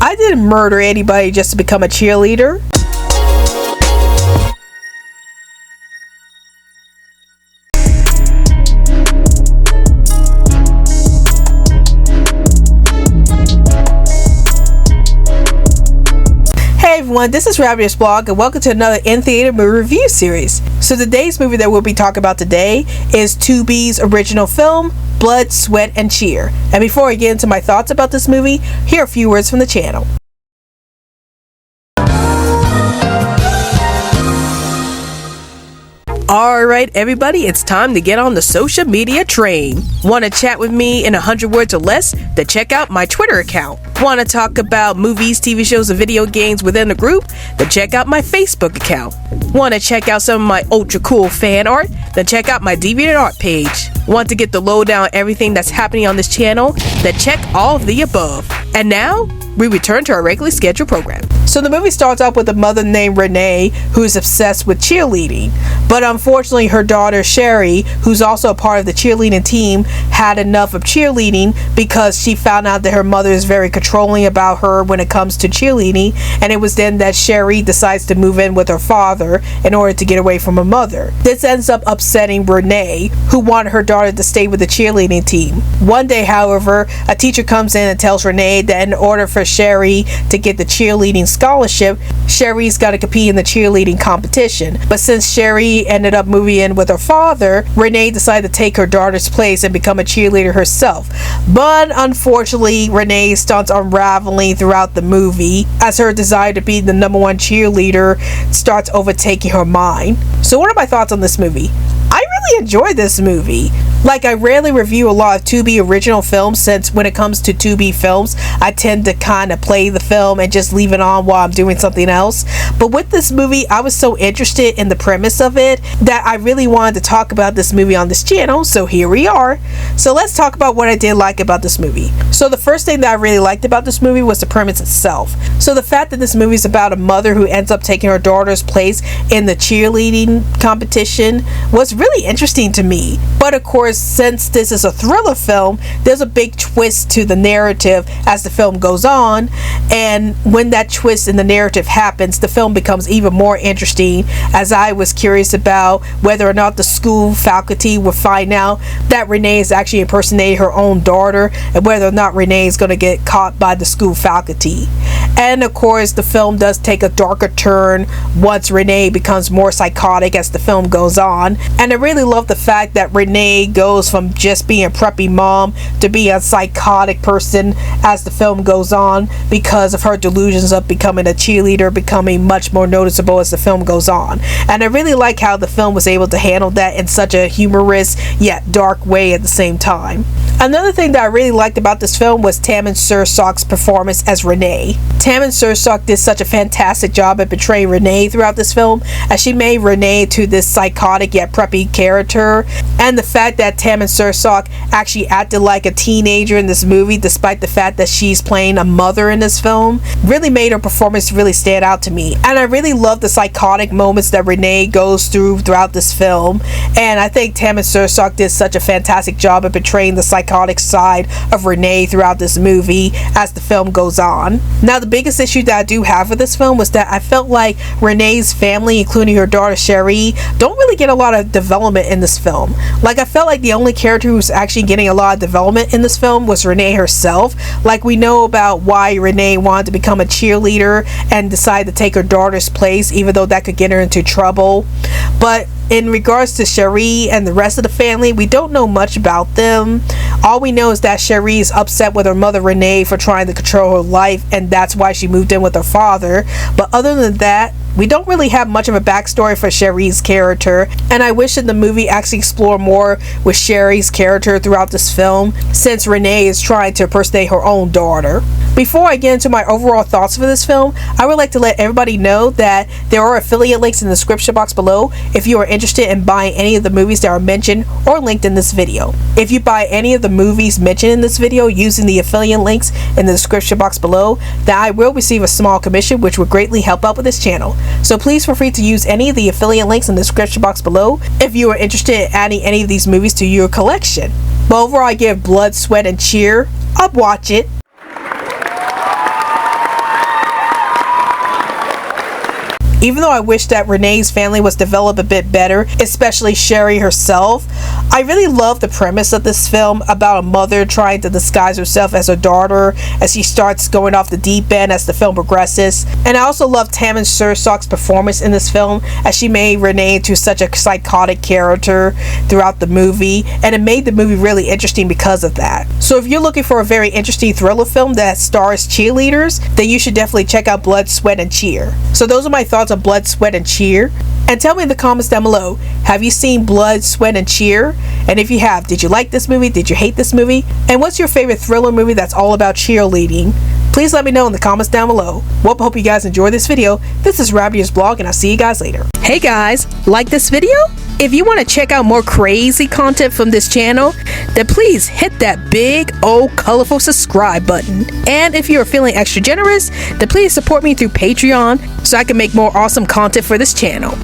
I didn't murder anybody just to become a cheerleader. Hey everyone, this is Rabbitearsblog and welcome to another in-theater movie review series. So today's movie that we'll be talking about today is Tubi's original film, Blood, Sweat, and Cheer. And before I get into my thoughts about this movie, here are a few words from the channel. Alright everybody, it's time to get on the social media train. Want to chat with me in 100 words or less? Then check out my Twitter account. Want to talk about movies, TV shows, and video games within the group? Then check out my Facebook account. Want to check out some of my ultra cool fan art? Then check out my DeviantArt page. Want to get the lowdown on everything that's happening on this channel? Then check all of the above. And now, we return to our regularly scheduled program. So the movie starts off with a mother named Renee who is obsessed with cheerleading. But unfortunately her daughter Sherry, who's also a part of the cheerleading team, had enough of cheerleading because she found out that her mother is very controlling about her when it comes to cheerleading, and it was then that Sherry decides to move in with her father in order to get away from her mother. This ends up upsetting Renee, who wanted her daughter to stay with the cheerleading team. One day, however, a teacher comes in and tells Renee that in order for Sherry to get the cheerleading scholarship, Sherry's got to compete in the cheerleading competition. But since Sherry ended up moving in with her father, Renee decided to take her daughter's place and become a cheerleader herself. But unfortunately, Renee starts unraveling throughout the movie as her desire to be the #1 cheerleader starts overtaking her mind. So what are my thoughts on this movie? I really enjoyed this movie. Like, I rarely review a lot of Tubi original films, since when it comes to Tubi films, I tend to kind of play the film and just leave it on while I'm doing something else. But with this movie, I was so interested in the premise of it that I really wanted to talk about this movie on this channel, so here we are. So let's talk about what I did like about this movie. So the first thing that I really liked about this movie was the premise itself. So the fact that this movie is about a mother who ends up taking her daughter's place in the cheerleading competition was really interesting to me. But of course, since this is a thriller film, there's a big twist to the narrative as the film goes on, and when that twist in the narrative happens, the film becomes even more interesting, as I was curious about whether or not the school faculty would find out that Renee is actually impersonating her own daughter, and whether or not Renee is going to get caught by the school faculty. And of course, the film does take a darker turn once Renee becomes more psychotic as the film goes on. And I really love the fact that Renee goes from just being a preppy mom to being a psychotic person as the film goes on, because of her delusions of becoming a cheerleader becoming much more noticeable as the film goes on. And I really like how the film was able to handle that in such a humorous yet dark way at the same time. Another thing that I really liked about this film was Tammin Sursok's performance as Renee. Tammin Sursok did such a fantastic job at portraying Renee throughout this film, as she made Renee to this psychotic yet preppy character. And the fact that Tammin Sursok actually acted like a teenager in this movie, despite the fact that she's playing a mother in this film, really made her performance really stand out to me. And I really love the psychotic moments that Renee goes through throughout this film, and I think Tammin Sursok did such a fantastic job at portraying the psychotic side of Renee throughout this movie as the film goes on. Now, the biggest issue that I do have with this film was that I felt like Renee's family, including her daughter Sherry, don't really get a lot of development in this film. Like, I felt like the only character who was actually getting a lot of development in this film was Renee herself. Like, we know about why Renee wanted to become a cheerleader and decided to take her daughter's place, even though that could get her into trouble. But in regards to Sherry and the rest of the family, we don't know much about them. All we know is that Sherry is upset with her mother Renee for trying to control her life, and that's why she moved in with her father. But other than that, we don't really have much of a backstory for Sherry's character, and I wish that the movie actually explored more with Sherry's character throughout this film, since Renee is trying to impersonate her own daughter. Before I get into my overall thoughts for this film, I would like to let everybody know that there are affiliate links in the description box below if you are interested in buying any of the movies that are mentioned or linked in this video. If you buy any of the movies mentioned in this video using the affiliate links in the description box below, then I will receive a small commission, which would greatly help out with this channel. So please feel free to use any of the affiliate links in the description box below if you are interested in adding any of these movies to your collection. But overall, I give Blood, Sweat, and Cheer. I'll watch it. Even though I wish that Renee's family was developed a bit better, especially Sherry herself, I really love the premise of this film about a mother trying to disguise herself as her daughter as she starts going off the deep end as the film progresses. And I also love Tammin Sursok's performance in this film, as she made Renee into such a psychotic character throughout the movie, and it made the movie really interesting because of that. So if you're looking for a very interesting thriller film that stars cheerleaders, then you should definitely check out Blood, Sweat, and Cheer. So those are my thoughts on Blood, Sweat, and Cheer. And tell me in the comments down below, have you seen Blood, Sweat, and Cheer? And if you have, did you like this movie? Did you hate this movie? And what's your favorite thriller movie that's all about cheerleading? Please let me know in the comments down below. Well, hope you guys enjoyed this video. This is Rabbitearsblog, and I'll see you guys later. Hey guys, like this video? If you want to check out more crazy content from this channel, then please hit that big old colorful subscribe button. And if you're feeling extra generous, then please support me through Patreon so I can make more awesome content for this channel.